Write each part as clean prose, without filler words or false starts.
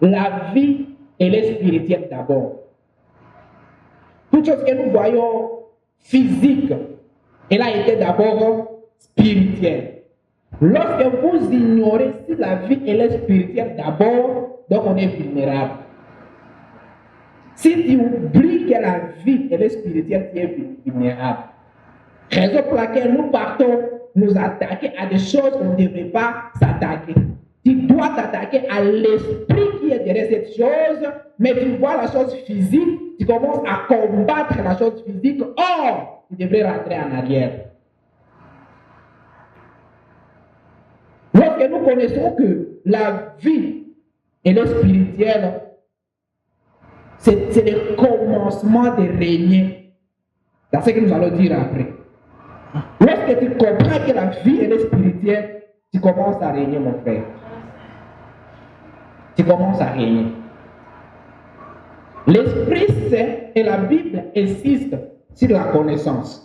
la vie, elle est spirituelle d'abord. Toute chose que nous voyons physique, elle a été d'abord spirituelle. Lorsque vous ignorez si la vie elle est spirituelle d'abord, donc on est vulnérable. Si tu oublies que la vie elle est spirituelle, tu es vulnérable. Raison pour laquelle nous partons nous attaquer à des choses qu'on ne devrait pas s'attaquer. Tu dois t'attaquer à l'esprit qui est derrière cette chose, mais tu vois la chose physique, tu commences à combattre la chose physique. Or, tu devrais rentrer en arrière. Lorsque nous connaissons que la vie, elle est spirituelle, c'est le commencement de régner. C'est ce que nous allons dire après. Lorsque tu comprends que la vie, elle est spirituelle, tu commences à régner, mon frère. Tu commences à régner. L'Esprit Saint et la Bible insistent sur la connaissance.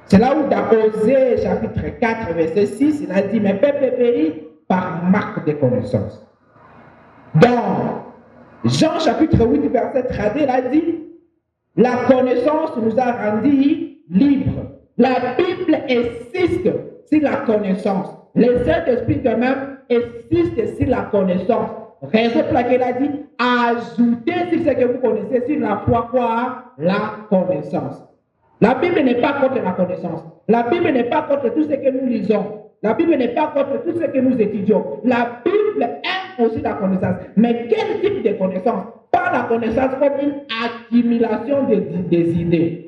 C'est là où dans Osée chapitre 4, verset 6, il a dit, mes peuples périt par marque de connaissance. Dans Jean chapitre 8, verset 32, il a dit, la connaissance nous a rendus libres. La Bible insiste sur la connaissance. Les Saint-Esprit de même insiste sur la connaissance. Raison pour laquelle il a dit, ajoutez sur ce que vous connaissez, sur la foi, quoi? La connaissance. La Bible n'est pas contre la connaissance. La Bible n'est pas contre tout ce que nous lisons. La Bible n'est pas contre tout ce que nous étudions. La Bible aime aussi la connaissance. Mais quel type de connaissance? Pas la connaissance comme une accumulation des idées.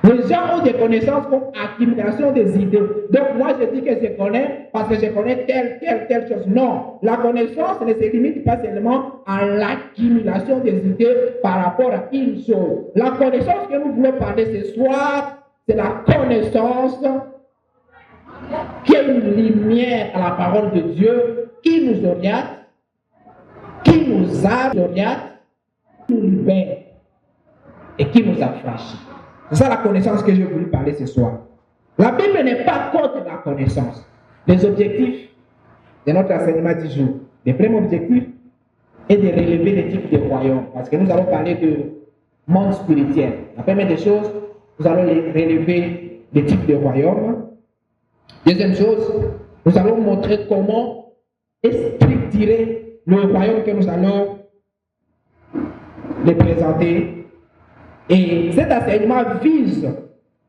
Les gens ont des connaissances comme accumulation des idées. Donc moi je dis que je connais parce que je connais telle chose. Non, la connaissance ne se limite pas seulement à l'accumulation des idées par rapport à une chose. La connaissance que nous voulons parler ce soir, c'est la connaissance qui est une lumière à la parole de Dieu, qui nous oriente, qui nous oriente, qui nous libère et qui nous affranchit. C'est ça la connaissance que j'ai voulu parler ce soir. La Bible n'est pas contre la connaissance. Les objectifs de notre enseignement du jour, le premier objectif est de relever les types de royaumes. Parce que nous allons parler de monde spirituel. La première des choses, nous allons relever les types de royaumes. Deuxième chose, nous allons montrer comment structurer le royaume que nous allons les présenter. Et cet enseignement vise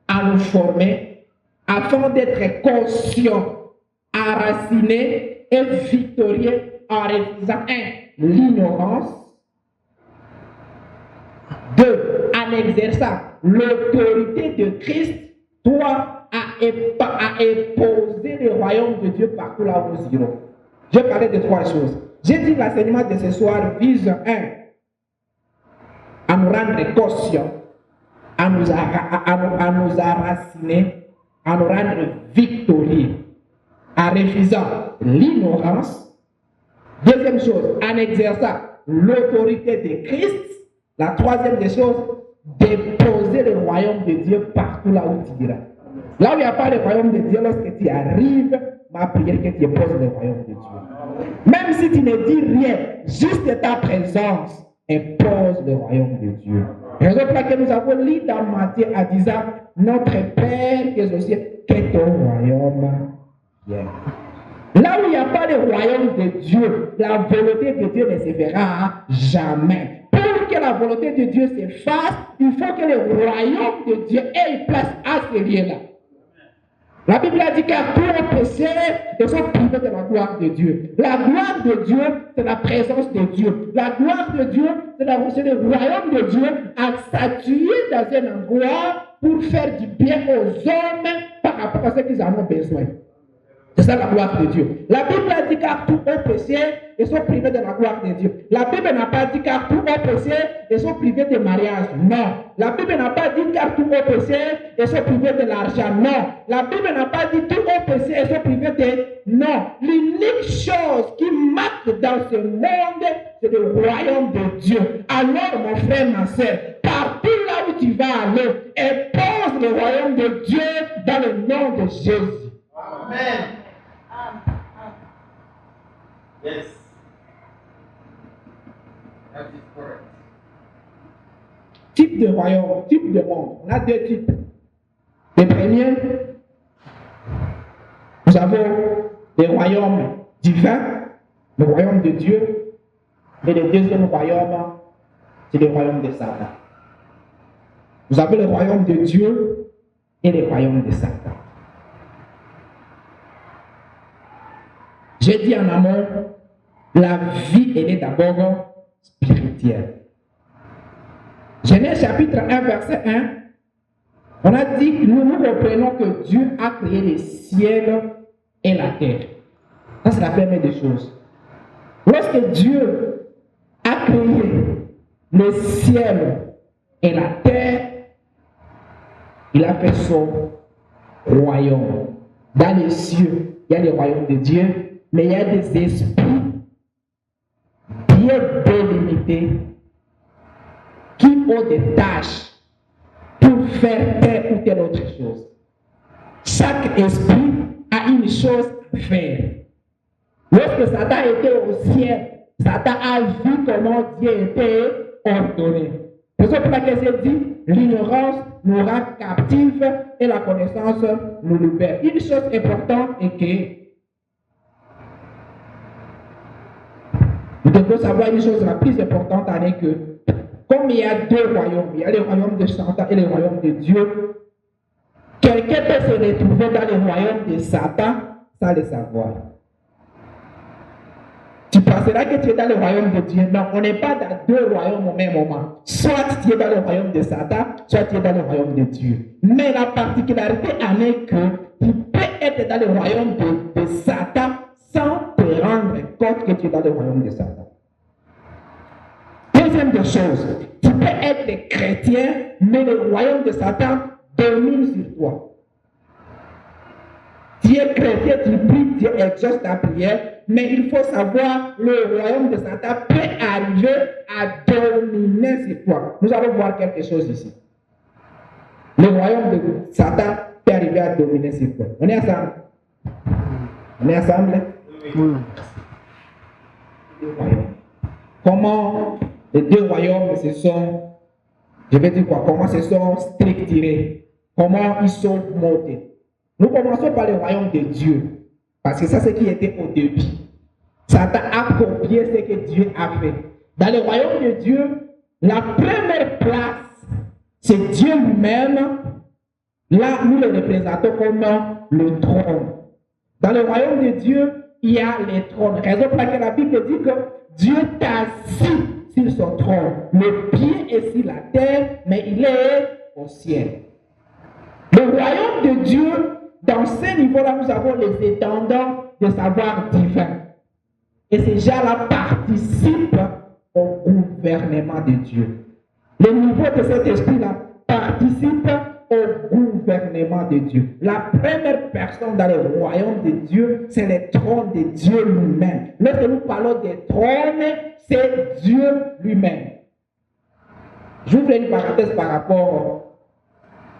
à nous former afin d'être conscients, enracinés et victorieux en refusant 1. L'ignorance, 2. En exerçant l'autorité de Christ, 3. À imposer le royaume de Dieu partout là où nous irons. Je parlais de 3 choses. J'ai dit que l'enseignement de ce soir vise 1. À nous rendre conscients, à nous enraciner, à nous rendre victorieux, en refusant l'ignorance. Deuxième chose, en exerçant l'autorité de Christ. La troisième des choses, déposer le royaume de Dieu partout là où tu iras. Là où il n'y a pas le royaume de Dieu, lorsque tu arrives, ma prière est que tu déposes le royaume de Dieu. Même si tu ne dis rien, juste ta présence impose le royaume de Dieu. Raison pour laquelle nous avons lu dans Matthieu en disant, notre Père qui est aux cieux, que ton royaume vienne. Là où il n'y a pas de royaume de Dieu, la volonté de Dieu ne se fera jamais. Pour que la volonté de Dieu se fasse, il faut que le royaume de Dieu ait une place à ce lieu-là. La Bible a dit car tous les pécheurs sont privés de la gloire de Dieu. La gloire de Dieu, c'est la présence de Dieu. La gloire de Dieu, c'est le royaume de Dieu à statuer dans un endroit pour faire du bien aux hommes par rapport à ce qu'ils en ont besoin. C'est ça la gloire de Dieu. La Bible a dit car tous ont péché et sont privés de la gloire de Dieu. La Bible n'a pas dit car tous ont péché et sont privés de mariage. Non. La Bible n'a pas dit car tous ont péché et sont privés de l'argent. Non. La Bible n'a pas dit tous ont péché et sont privés de... Non. L'unique chose qui marque dans ce monde, c'est le royaume de Dieu. Alors, mon frère, ma soeur, partout là où tu vas aller, impose le royaume de Dieu dans le nom de Jésus. Amen. Yes. Type de royaume, type de monde. On a deux types. Le premier, nous avons les royaumes divins, le royaume de Dieu, et le deuxième royaume, c'est le royaume de Satan. Vous avez le royaume de Dieu et le royaume de Satan. J'ai dit en amont, la vie, elle est d'abord spirituelle. Genèse chapitre 1, verset 1, on a dit que nous reprenons que Dieu a créé les ciels et la terre. Ça, c'est la première des choses. Lorsque Dieu a créé le ciel et la terre, il a fait son royaume. Dans les cieux, il y a le royaume de Dieu, mais il y a des esprits bien délimités qui ont des tâches pour faire telle ou telle autre chose. Chaque esprit a une chose à faire. Lorsque Satan était au ciel, Satan a vu comment Dieu était ordonné. C'est pour laquelle c'est dit, l'ignorance nous rend captifs et la connaissance nous libère. Une chose importante est que nous devons savoir une chose la plus importante est que comme il y a deux royaumes, il y a le royaume de Satan et le royaume de Dieu, quelqu'un peut se retrouver dans le royaume de Satan sans le savoir. Tu penseras que tu es dans le royaume de Dieu. Non, on n'est pas dans deux royaumes au même moment. Soit tu es dans le royaume de Satan, soit tu es dans le royaume de Dieu. Mais la particularité en est que tu peux être dans le royaume de Satan sans te rendre compte que tu es dans le royaume de Satan. Deuxième des choses, tu peux être chrétien, mais le royaume de Satan domine sur toi. Tu es chrétien, tu pries, Dieu exauce ta prière, mais il faut savoir, le royaume de Satan peut arriver à dominer sur toi. Nous allons voir quelque chose ici. Le royaume de Satan peut arriver à dominer sur toi. On est ensemble? On est ensemble? Oui. Comment les deux royaumes se sont, je vais dire quoi, comment se sont structurés, comment ils sont montés. Nous commençons par le royaume de Dieu, parce que ça c'est ce qui était au début. Satan a copié ce que Dieu a fait. Dans le royaume de Dieu, la première place, c'est Dieu lui-même. Là, nous le représentons comme le trône. Dans le royaume de Dieu, il y a les trônes. Raison pour laquelle la Bible dit que Dieu est assis sur son trône. Le pied est sur la terre, mais il est au ciel. Le royaume de Dieu, dans ce niveau-là, nous avons les étendants de savoir divin. Et ces gens-là participent au gouvernement de Dieu. Le niveau de cet esprit-là participe au gouvernement de Dieu. La première personne dans le royaume de Dieu, c'est le trône de Dieu lui-même. Lorsque nous parlons de trône, c'est Dieu lui-même. J'ouvre une parenthèse par rapport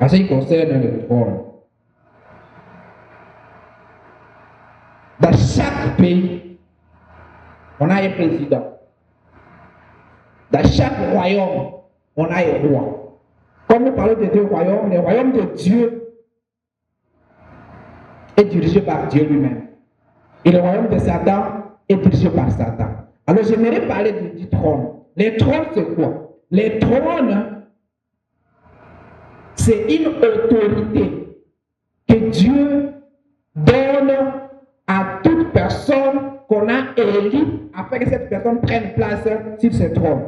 à ce qui concerne le trône. Dans chaque pays, on a un président. Dans chaque royaume, on a un roi. Comme nous parlons de deux royaumes, le royaume de Dieu est dirigé par Dieu lui-même. Et le royaume de Satan est dirigé par Satan. Alors j'aimerais parler du trône. Le trône, c'est quoi? Le trône, c'est une autorité que Dieu donne à toute personne qu'on a élue afin que cette personne prenne place sur ce trône.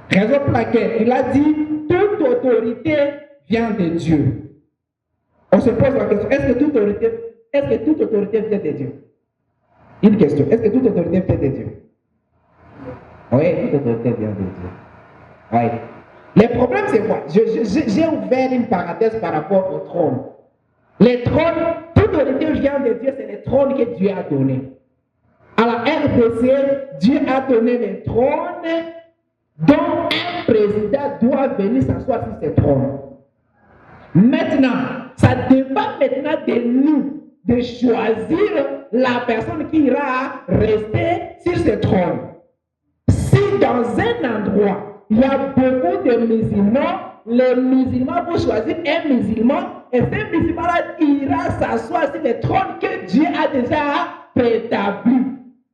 Raison pour laquelle il a dit toute autorité vient de Dieu. On se pose la question, est-ce que toute autorité vient de Dieu? Une question, est-ce que toute autorité vient de Dieu? Oui, toute autorité vient de Dieu. Oui. Le problème c'est quoi? J'ai ouvert une parenthèse par rapport au trône. Le trône, toute autorité vient de Dieu, c'est le trône que Dieu a donné. À la RDC, Dieu a donné le trône dont un président doit venir s'asseoir sur ce trône. Maintenant, ça dépend maintenant de nous de choisir la personne qui ira rester sur ce trône. Si dans un endroit, il y a beaucoup de musulmans, les musulmans vont choisir un musulman et ce musulman-là ira s'asseoir sur le trône que Dieu a déjà préétabli.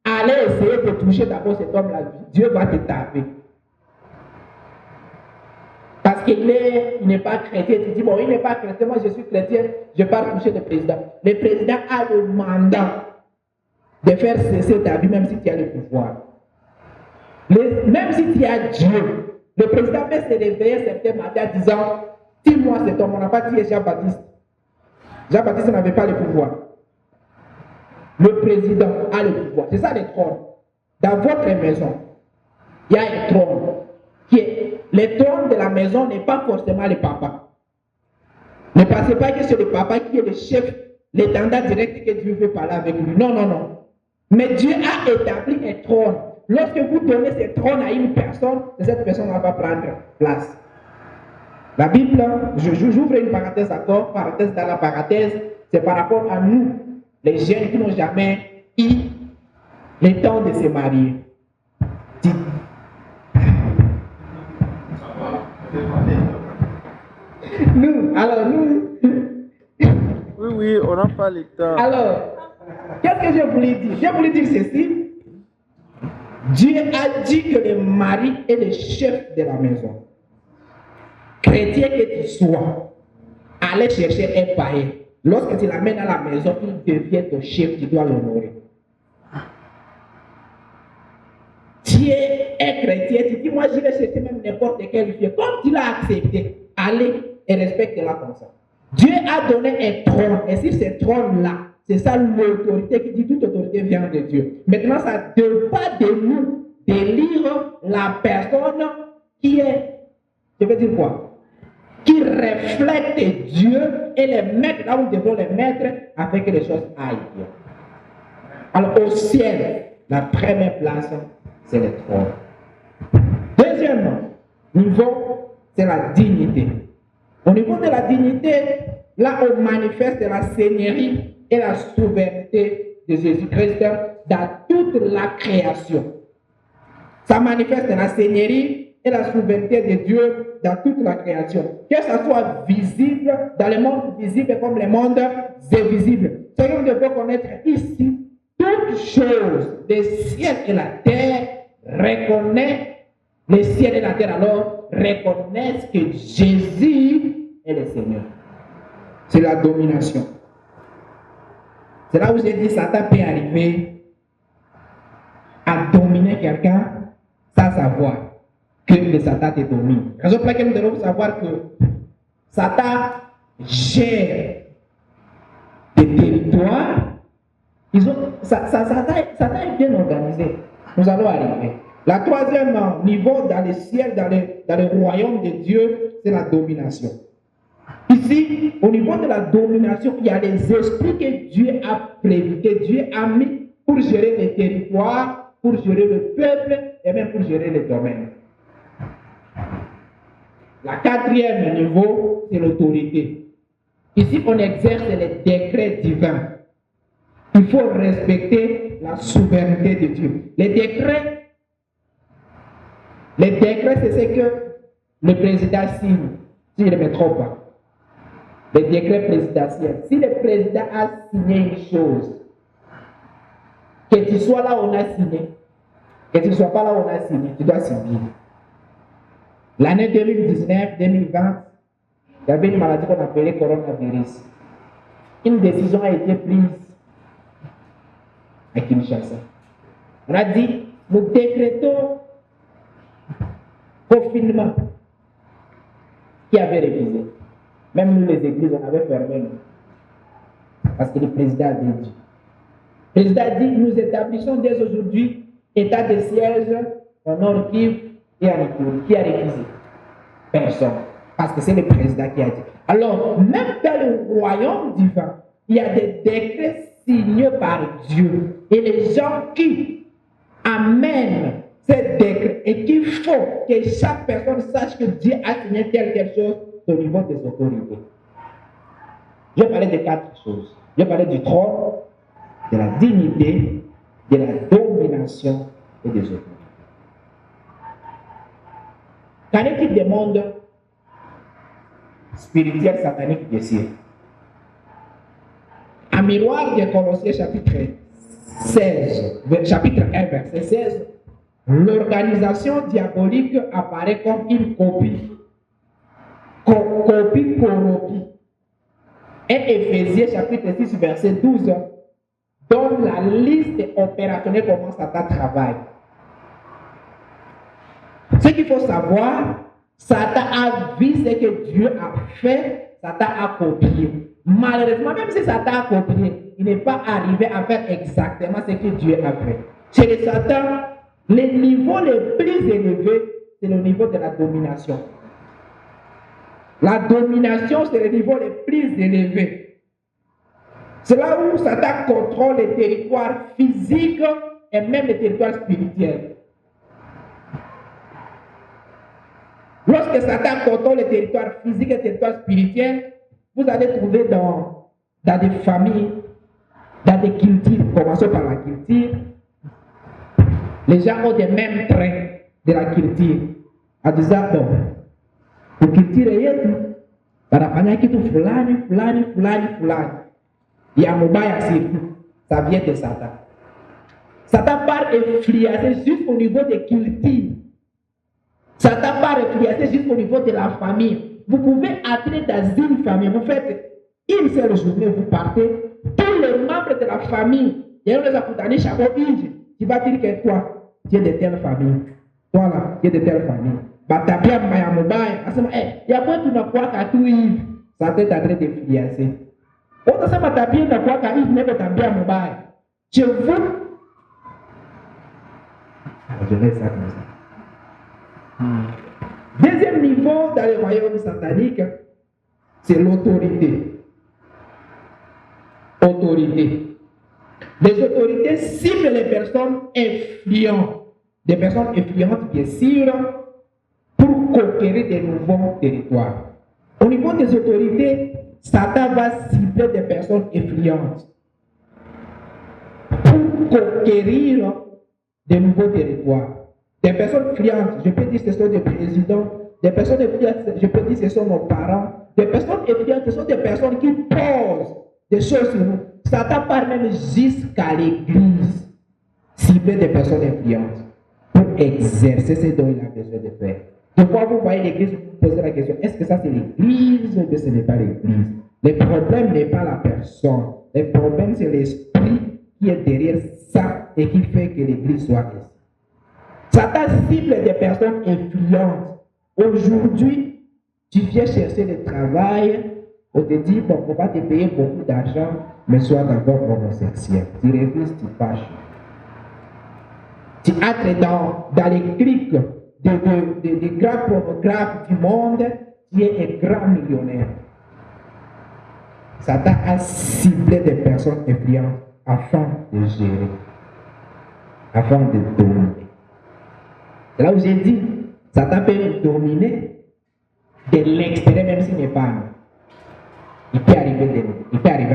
Allez essayer de toucher d'abord cet homme-là. Dieu va te taper. Parce qu'il n'est pas chrétien. Tu dis, bon, il n'est pas chrétien, moi je suis chrétien, je ne vais pas toucher le président. Le président a le mandat de faire cesser ta vie, même si tu as le pouvoir. Même si tu as Dieu, le président peut se réveiller certains matins en disant, dis-moi cet homme, on n'a pas tué Jean-Baptiste. Jean-Baptiste n'avait pas le pouvoir. Le président a le pouvoir. C'est ça le trône. Dans votre maison, il y a un trône. Le trône de la maison n'est pas forcément le papa. Ne pensez pas que c'est le papa qui est le chef, l'étendard direct que Dieu veut parler avec lui. Non, non, non. Mais Dieu a établi un trône. Lorsque vous donnez ce trône à une personne, cette personne va prendre place. La Bible, j'ouvre une parenthèse encore, parenthèse dans la parenthèse, c'est par rapport à nous, les jeunes qui n'ont jamais eu le temps de se marier. Nous. Oui, on n'a pas le temps. Alors, qu'est-ce que je voulais dire? Je voulais dire ceci. Dieu a dit que le mari est le chef de la maison. Chrétien que tu sois, allez chercher un païen. Lorsque tu l'amènes à la maison, il devient ton chef, tu dois l'honorer. Tu es un chrétien, tu dis, moi je vais chercher même n'importe quelle fille. Comme tu l'as accepté, allez et respecte-la comme ça. Dieu a donné un trône, et sur ce trône-là, c'est ça l'autorité qui dit toute autorité vient de Dieu. Maintenant, ça ne dépend pas de nous d'élire la personne qui est, je veux dire quoi? Qui reflète Dieu et les mettre là où nous devons les mettre afin que les choses aillent bien. Alors au ciel, la première place, c'est le trône. Deuxièmement, niveau, c'est la dignité. Au niveau de la dignité, là on manifeste la seigneurie et la souveraineté de Jésus-Christ dans toute la création. Ça manifeste la seigneurie et la souveraineté de Dieu dans toute la création. Que ce soit visible dans le monde visible comme le monde invisible. Ce que nous devons connaître ici, toutes choses, le ciel et la terre reconnaissent, le ciel et la terre alors reconnaissent que Jésus est le Seigneur. C'est la domination. C'est là où j'ai dit Satan peut arriver à dominer quelqu'un sans savoir que le Satan te domine. Raison pour laquelle nous devons savoir que Satan gère des territoires. Satan est bien organisé. Nous allons arriver. La troisième niveau dans le ciel, dans le royaume de Dieu, c'est la domination. Ici, au niveau de la domination, il y a les esprits que Dieu a prévus, que Dieu a mis pour gérer les territoires, pour gérer le peuple et même pour gérer les domaines. La quatrième niveau, c'est l'autorité. Ici, on exerce les décrets divins. Il faut respecter la souveraineté de Dieu. Les décrets, c'est ce que le président signe, s'il ne me trompe pas. Les décrets présidentiels. Si le président a signé une chose, que tu sois là où on a signé, que tu ne sois pas là où on a signé, tu dois subir. L'année 2019-2020, il y avait une maladie qu'on appelait coronavirus. Une décision a été prise à Kinshasa. On a dit, nous décrétons confinement. Qui avait refusé? Même nous, les églises, on avait fermé. Nous. Parce que le président avait dit. Le président a dit, nous établissons dès aujourd'hui état de siège en Nord-Kivu et en Ituri. Qui a refusé? Personne. Parce que c'est le président qui a dit. Alors, même dans le royaume divin, il y a des décrets signés par Dieu. Et les gens qui amènent ces décrets et qu'il faut que chaque personne sache que Dieu a signé telle chose au niveau des autorités. Je vais parler de 4 choses. Je vais parler du trône, de la dignité, de la domination et des autorités. Qu'en est-il des mondes spirituels sataniques ici? En miroir de Colossiens chapitre 16, chapitre 1, verset 16, l'organisation diabolique apparaît comme une copie corrompue. Et Éphésiens chapitre 6, verset 12, donne la liste opérationnelle comment Satan travaille. Ce qu'il faut savoir, Satan a vu ce que Dieu a fait, Satan a copié. Malheureusement, même si Satan a copié, il n'est pas arrivé à faire exactement ce que Dieu a fait. Chez les Satan, le niveau le plus élevé, c'est le niveau de la domination. La domination, c'est le niveau le plus élevé. C'est là où Satan contrôle les territoires physiques et même les territoires spirituels. Lorsque Satan contrôle les territoires physiques et les territoires spirituels, vous allez trouver dans des familles, dans des cultures, commençons par la culture, les gens ont des mêmes traits de la culture. En disant, bon, pour culture yetu, wanafanya kitu fulani, fulani, fulani, fulani. Ya mubaya surtout, ça vient de Satan. Satan part influencer jusqu'au niveau des cultures. Satan part influencer jusqu'au niveau de la famille. Vous pouvez entrer dans une famille, vous faites une seule journée, vous partez, tous les membres de la famille, tu vas dire que toi, tu es de telle famille. Toi là, tu es de telle famille. Batabia maya mobile, il y a quoi tu n'as pas qu'à tout Yves, ça t'est en train d'influencer. Autant ça batabia n'a pas qu'à Yves, n'est pas tabia mobile. Je vous. Je laisse ça comme ça. Deuxième niveau dans le royaume satanique, c'est l'autorité. Autorité. Les autorités ciblent les personnes influentes. Des personnes influentes, bien sûr, pour conquérir de nouveaux territoires. Au niveau des autorités, Satan va cibler des personnes influentes pour conquérir de nouveaux territoires. Des personnes influentes, je peux dire que ce sont des présidents. Des personnes influentes, je peux dire que ce sont nos parents. Des personnes influentes, ce sont des personnes qui posent des choses sur nous. Satan part même jusqu'à l'église, cibler des personnes influentes pour exercer ce dont il a besoin de faire. Des fois, vous voyez l'église, vous posez la question, est-ce que ça c'est l'église ou ce n'est pas l'église? Le problème n'est pas la personne. Le problème, c'est l'esprit qui est derrière ça et qui fait que l'église soit ici. Satan cible des personnes influentes. Aujourd'hui, tu viens chercher le travail, on te dit, bon, on va te payer beaucoup d'argent, mais sois d'abord homosexuel. Tu refuses, tu fâches. Tu entres dans les clics des grands pornographes du monde, tu es un grand millionnaire. Satan a ciblé des personnes influentes afin de gérer, afin de dominer. C'est là où j'ai dit, Satan peut dominer de l'extérieur, même s'il n'est pas nous. Il peut arriver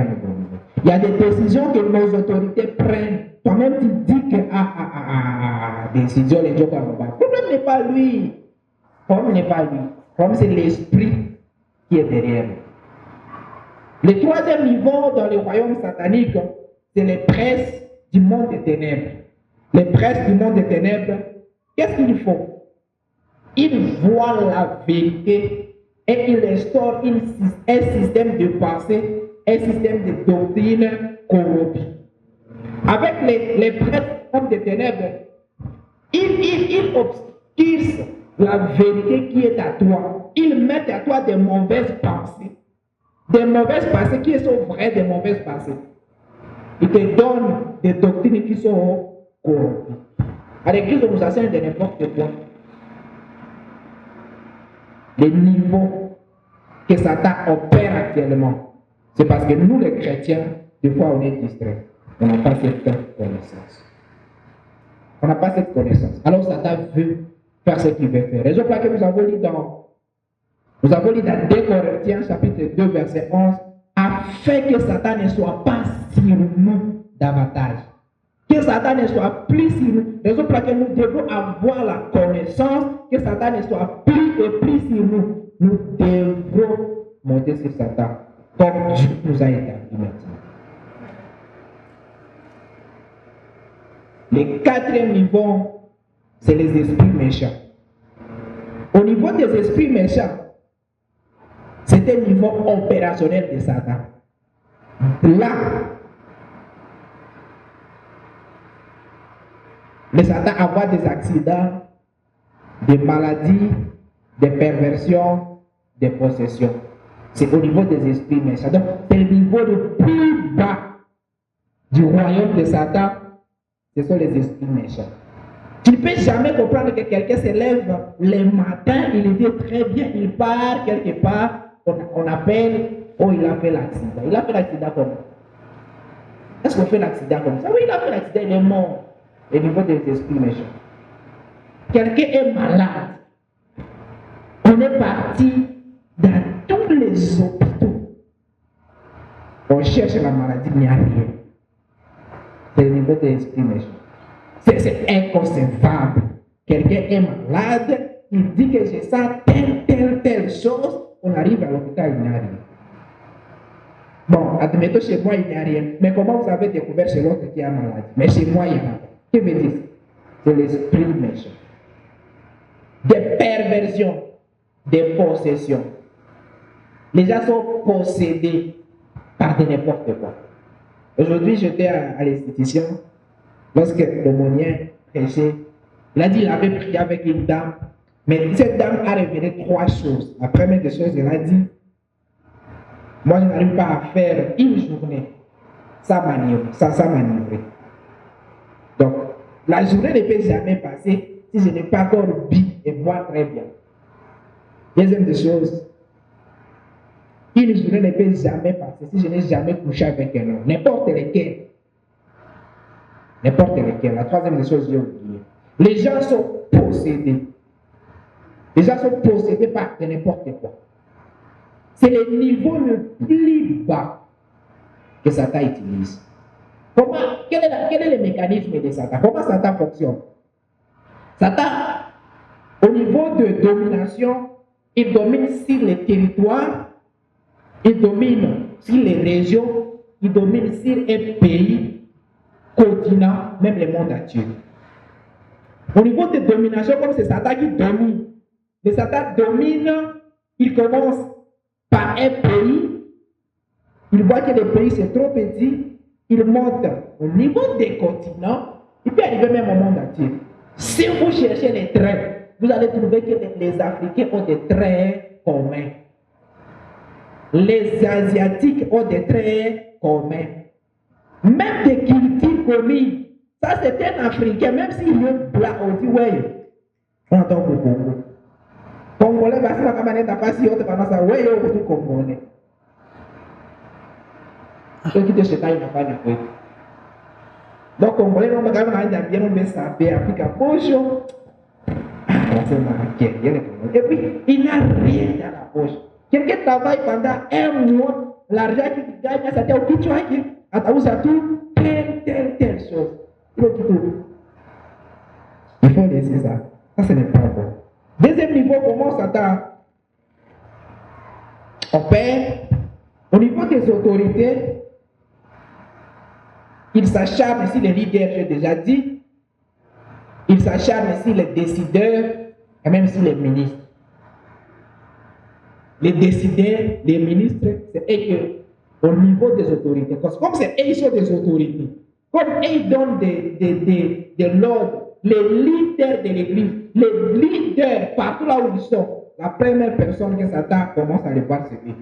à nous dominer. Il y a des décisions que nos autorités prennent. Toi-même, tu dis que décision, les gens comme le problème n'est pas lui. Le problème n'est pas lui. Le problème, c'est l'esprit qui est derrière lui. Le troisième niveau dans le royaume satanique, c'est les princes du monde des ténèbres. Les princes du monde des ténèbres, qu'est-ce qu'ils font? Ils voient la vérité et ils instaurent un système de pensée, un système de doctrine corrompu. Avec les prêtres des ténèbres, ils obscurcissent la vérité qui est à toi. Ils mettent à toi des mauvaises pensées. Des mauvaises pensées qui sont vraies, des mauvaises pensées. Ils te donnent des doctrines qui sont corrompues. À l'église, on nous enseigne de n'importe quoi. Les niveaux que Satan opère actuellement, c'est parce que nous, les chrétiens, des fois, on est distraits. On n'a pas cette connaissance. On n'a pas cette connaissance. Alors, Satan veut faire ce qu'il veut faire. Raison pour laquelle nous avons lu dans 2 Corinthiens, chapitre 2, verset 11, afin que Satan ne soit pas sur nous davantage. Que Satan ne soit plus sur nous. Raison pour laquelle nous devons avoir la connaissance que Satan ne soit plus et plus sur nous, nous devrons monter sur Satan, comme Dieu nous a établi maintenant. Le quatrième niveau, c'est les esprits méchants. Au niveau des esprits méchants, c'est un niveau opérationnel de Satan. Là, le Satan avoir des accidents, des maladies, des perversions, des possessions. C'est au niveau des esprits méchants. Donc, c'est le niveau le plus bas du royaume de Satan. Ce sont les esprits méchants. Tu ne peux jamais comprendre que quelqu'un se lève le matin, il dit très bien, il part quelque part, on appelle, oh, il a fait l'accident. Il a fait l'accident comment? Est-ce qu'on fait l'accident comme ça? Oui, il a fait l'accident, il est mort. Au niveau des esprits méchants. Quelqu'un est malade. On est parti dans tous les hôpitaux. On cherche la maladie, il n'y a rien. C'est le niveau des esprits méchants. C'est inconcevable. Quelqu'un est malade, il dit que j'ai ça, telle chose. On arrive à l'hôpital, il n'y a rien. Bon, admettons chez moi, il n'y a rien. Mais comment vous avez découvert chez l'autre qui a maladie? Mais chez moi, il y en a pas. Que veut dire? C'est l'esprit méchant. Des perversions, des possessions. Les gens sont possédés par de n'importe quoi. Aujourd'hui, j'étais à l'institution, lorsque l'aumônier prêchait, il a dit qu'il avait prié avec une dame, mais cette dame a révélé 3 choses. La première des choses, elle a dit, moi je n'arrive pas à faire une journée sans manœuvrer. Donc, la journée ne peut jamais passer si je n'ai pas encore bu et boire très bien. Deuxième des choses, une journée ne peut jamais passer si je n'ai jamais couché avec un homme, n'importe lequel. N'importe lequel. La troisième des choses, j'ai oublié. Les gens sont possédés. Les gens sont possédés par de n'importe quoi. C'est le niveau le plus bas que Satan utilise. Quel est le mécanisme de Satan? Comment Satan fonctionne? Satan, au niveau de domination, il domine sur les territoires, il domine sur les régions, il domine sur un pays, continent, même le monde entier. Au niveau de domination, comme c'est Satan qui domine, le Satan domine, il commence par un pays, il voit que le pays c'est trop petit, il monte au niveau des continents, il peut arriver même au monde entier. Si vous cherchez les traits, vous allez trouver que les Africains ont des traits communs. Les Asiatiques ont des traits communs. Même des cultures communes. Ça, c'est un Africain, même s'il est blanc, on dit, ouais, on entend pour Congo. Congolais, parce que la camarade n'a pas si haute pendant ça, ouais, on tout Congolais. Ceux qui te chez toi, ils n'ont pas de quoi. Donc, Congolais, on va quand même bien, on met ça, Afrique, bonjour. Et puis, il n'a rien dans la poche. Quelqu'un travaille pendant un mois, l'argent qu'il gagne, ça t'a au kichwa, à tout, telle chose. Il faut laisser ça. Ça, ce n'est pas bon. Deuxième niveau, comment Satan opère? Au niveau des autorités, il s'acharne sur les leaders, j'ai déjà dit. Il s'acharne sur les décideurs et même sur les ministres. Les décideurs, les ministres, c'est eux au niveau des autorités. Comme c'est eux qui sont des autorités, comme ils donnent de l'ordre, les leaders de l'église, les leaders partout là où ils sont, la première personne que Satan commence à les voir, c'est eux.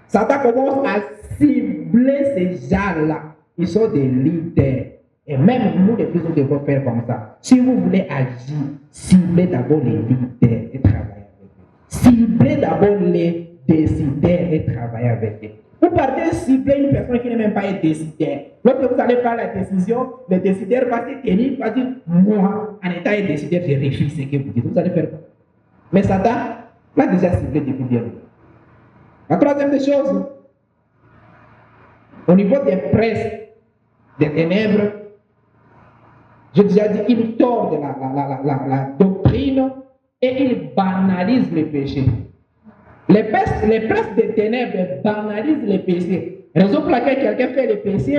Satan commence à cibler ces gens-là. Ils sont des leaders. Et même nous, les filles, nous devons faire comme ça. Si vous voulez agir, ciblez d'abord les leaders et travaillez avec eux. Ciblez d'abord les décideurs et travaillez avec eux. Vous partez cibler une personne qui n'est même pas un décideur. Lorsque vous allez faire la décision, le décideur va se tenir, va dire, moi, en étant un décideur, je refuse ce que vous dites. Vous allez faire quoi? Mais Satan l'a déjà ciblé depuis bien longtemps. La troisième des choses, au niveau des presses, des ténèbres, j'ai déjà dit, il tord de la doctrine et ils banalisent le péché. Les princes des ténèbres banalisent les péchés. Raison pour laquelle quelqu'un fait le péché,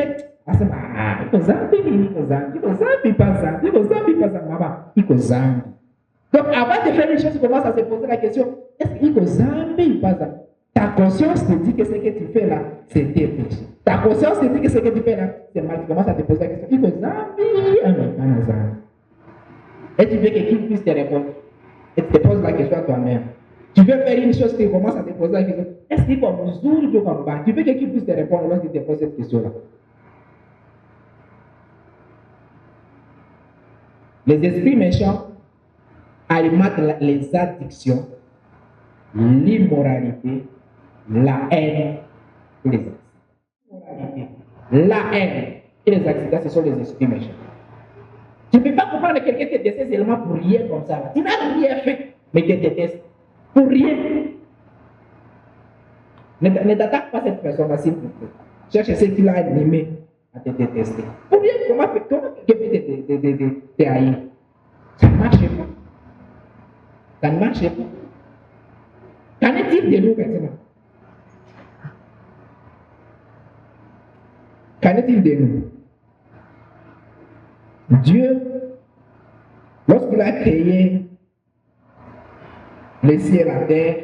donc avant de faire une chose, tu commences à se poser la question, est-ce qu'il faut zambi ou pas zambi? Ta conscience te dit que ce que tu fais là, c'est tes péchés. Ta conscience te dit que ce que tu fais là, c'est mal. Tu commences à te poser la question, il faut zambi. Et tu veux que quelqu'un puisse te répondre. Et tu te poses la question à toi-même. Tu veux faire une chose, tu commences à te poser la question, est-ce qu'il faut nous ou comme bas? Tu veux que quelqu'un puisse te répondre lorsque tu te poses cette question-là. Les esprits méchants alimentent les addictions, l'immoralité, la haine et les accidents. La haine et les accidents, ce sont les esprits méchants. Tu ne peux pas comprendre que quelqu'un te déteste seulement pour rien comme ça. Tu n'as rien fait, mais tu te détestes. Pour rien. Ne t'attaque pas cette personne-là, s'il vous plaît. Cherche ce qui l'a animé à te détester. Pour rien, comment quelqu'un peut te haïr? Ça ne marche pas. Ça ne marche pas. Qu'en est-il de nous maintenant? Qu'en est-il de nous? Dieu, lorsqu'il a créé le ciel et la terre,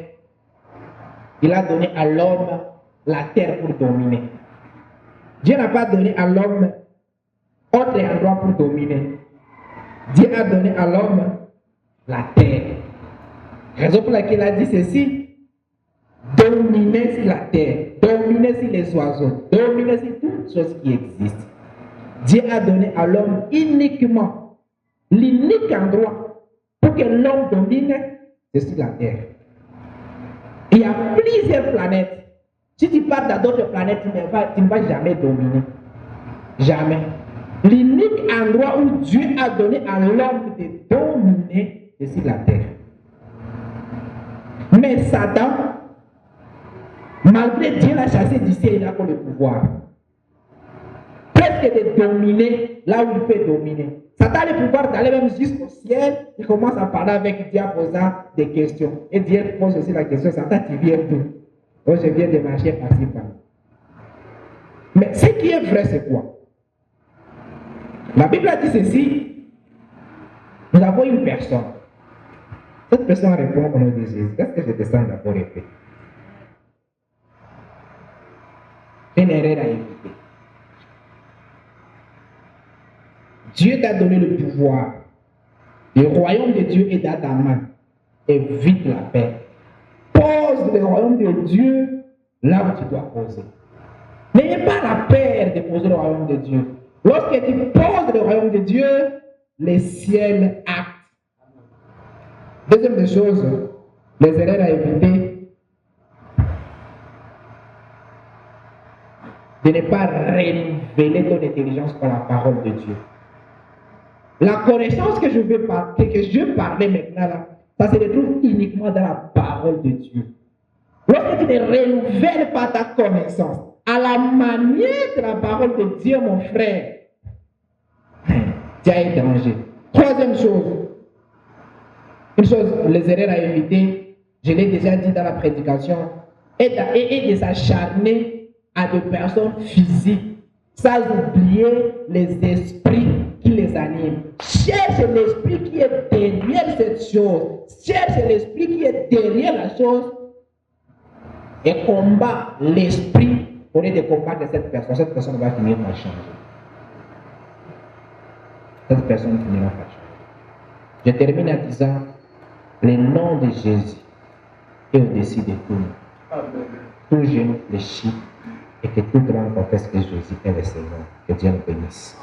il a donné à l'homme la terre pour dominer. Dieu n'a pas donné à l'homme autre endroit pour dominer. Dieu a donné à l'homme la terre. Raison pour laquelle il a dit ceci: dominer sur la terre, dominer sur les oiseaux, dominer sur toutes choses qui existent. Dieu a donné à l'homme uniquement l'unique endroit pour que l'homme domine, c'est sur la terre. Il y a plusieurs planètes. Si tu pars dans d'autres planètes, tu ne vas jamais dominer. Jamais. L'unique endroit où Dieu a donné à l'homme de dominer, c'est sur la terre. Mais Satan, malgré Dieu l'a chassé du ciel, il n'a pas le pouvoir. Presque de dominer là où il peut dominer. Satan a le pouvoir d'aller même jusqu'au ciel. Il commence à parler avec Dieu en posant des questions. Et Dieu pose aussi la question: Satan, tu viens d'où? Oh, je viens de marcher par-ci par-là. Mais ce qui est vrai, c'est quoi? La Bible a dit ceci: nous avons une personne. Cette personne répond au nom de Jésus. Qu'est-ce que je descends d'abord répéter? Une erreur à éviter. Dieu t'a donné le pouvoir. Le royaume de Dieu est dans ta main. Évite la paix. Pose le royaume de Dieu là où tu dois poser. N'ayez pas la peur de poser le royaume de Dieu. Lorsque tu poses le royaume de Dieu, le ciel acte. Deuxième des choses, les erreurs à éviter: de ne pas révéler ton intelligence par la parole de Dieu. La connaissance que je veux parler maintenant là, ça se retrouve uniquement dans la parole de Dieu. Lorsque tu ne renouvelles pas ta connaissance à la manière de la parole de Dieu, mon frère, tu as un danger. Troisième chose, les erreurs à éviter, je l'ai déjà dit dans la prédication, et de s'acharner à des personnes physiques, sans oublier les esprits qui les animent. Cherche l'esprit qui est derrière cette chose. Cherche l'esprit qui est derrière la chose et combat l'esprit au lieu de combattre cette personne. Cette personne va finir par changer. Cette personne finira par changer. Je termine en disant: le nom de Jésus est au-dessus de tout. Tout genou fléchit et que toute langue confesse que Jésus est le Seigneur. Que Dieu nous bénisse.